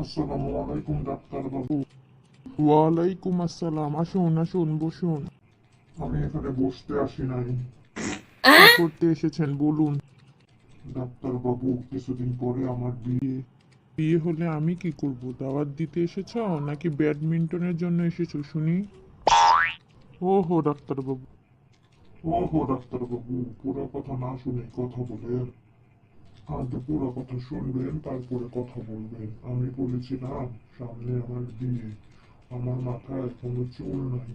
আসসালামু আলাইকুম ডাক্তার বাবু। ওয়ালাইকুম আসসালাম। আসুন আসুন, বসুন। আমি এখানে বসতে আসি নাই। কি করতে এসেছেন বলুন। ডাক্তার বাবু, কিছুদিন পরে আমার বিয়ে। বিয়ে হলে আমি কি করব? দাওয়াত দিতে এসেছো নাকি ব্যাডমিন্টনের জন্য এসেছো শুনি? ওহো ডাক্তারবাবু। ওহো ডাক্তার বাবু, পুরো কথা না শুনে কথা বলেন। আগে পুরো কথা শুনবেন, তারপরে কথা বলবেন। আমি বলেছিলাম সামনে আমার বিয়ে। আমার মাথায় কোনো চুল নাই।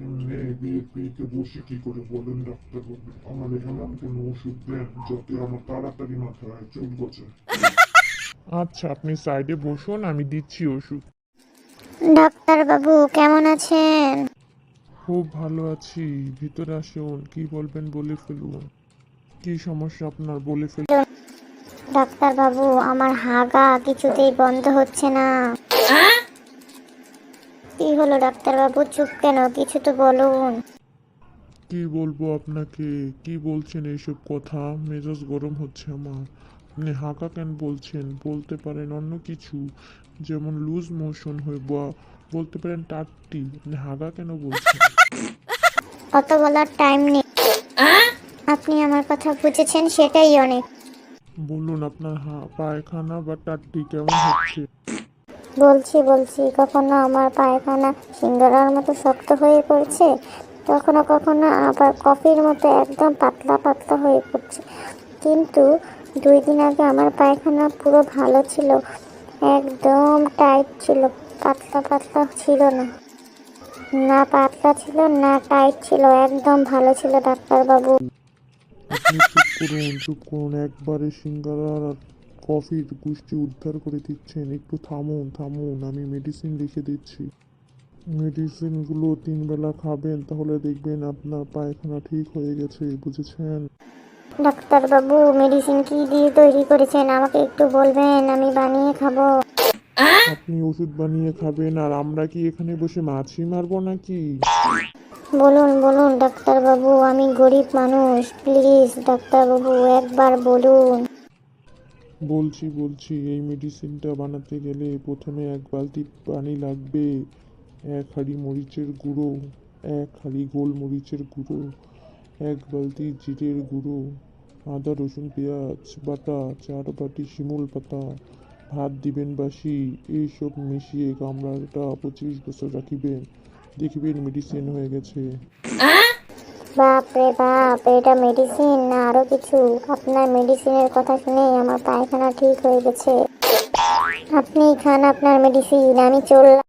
এমনি বিয়েতে বসে কি করে বলেন ডাক্তার বাবু? আমার এমন কোনো ওষুধ দেন যাতে আমার তাড়াতাড়ি মাথায় চুল গজে। আচ্ছা, আপনি সাইডে বসুন, আমি দিচ্ছি ওষুধ। ডাক্তার বাবু কেমন আছেন? খুব ভালো আছি। ভিতরে আসুন, কি বলবেন বলে ফেলুন। কি সমস্যা আপনার বলে ফেলুন। ডাক্তার বাবু, আমার হাগা কিছুতেই বন্ধ হচ্ছে না। কি হলো ডাক্তার বাবু, চুপ কেন? কিছু তো বলুন। কি বলবো আপনাকে? কি বলছেন এইসব কথা? মেজাজ গরম হচ্ছে আমার। আপনি হাঁকা কেন বলছেন? বলতে পারেন অন্য কিছু, যেমন লুজ মোশন হয়ে বা বলতে পারেন টাট্টি। আপনি হাঁকা কেন বলছেন? অত বলার টাইম নেই। আপনি আমার কথা বুঝেছেন, সেটাই অনেক। বলুন আপনার পায়খানা বা টাট্টি কেমন হচ্ছে? বলছি কখনো আমার পায়খানা সিঙ্গারার মতো শক্ত হয়ে পড়ছে, কখনো কখনো আবার কফির মতো একদম পাতলা পাতলা হয়ে পড়ছে। কিন্তু 2 দিন আগে আমার পায়খানা পুরো ভালো ছিল, একদম টাইট ছিল, পাতলা পাতলা ছিল না। না পাতলা ছিল না টাইট ছিল, একদম ভালো ছিল ডাক্তার বাবু। আপনি চুপ করুন, চুপ করুন। একবারে সিঙ্গারা আর কফির গুষ্টি উদ্ধার করে দিচ্ছেন। একটু থামুন থামুন, আমি মেডিসিন লিখে দিচ্ছি। মেডিসিনগুলো 3 বেলা খাবেন, তাহলে দেখবেন আপনার পায়খানা ঠিক হয়ে গেছে, বুঝেছেন? ডাক্তার বাবু, মেডিসিন কি দিয়ে তৈরি করেছেন আমাকে একটু বলবেন, আমি বানিয়ে খাবো। আপনি ওষুধ বানিয়ে খাবেন আর আমরা কি এখানে বসে মাছি মারবো নাকি? বলুন বলুন ডাক্তার বাবু, আমি গরিব মানুষ, প্লিজ ডাক্তার বাবু একবার বলুন। বলছি, এই মেডিসিনটা বানাতে গেলে প্রথমে 1 বালতি পানি লাগবে, 1 হাঁড়ি মরিচের গুঁড়ো, 1 হাঁড়ি গোলমরিচের গুঁড়ো, 1 বালতি জিরের গুঁড়ো, আদা রসুন পেঁয়াজ বাটা, 4 বাটি শিমুল পাতা, ভাত দিবেন বাসি। এইসব মিশিয়ে গামলাটা 25 বছর রাখিবেন, দেখবেন মেডিসিন হয়ে গেছে। বাপ রে বাপ, এটা মেডিসিন না আরো কিছু? আপনার মেডিসিনের কথা শুনে আমার পায়খানা ঠিক হয়ে গেছে। আপনি খান আপনার মেডিসিন, আমি চললাম।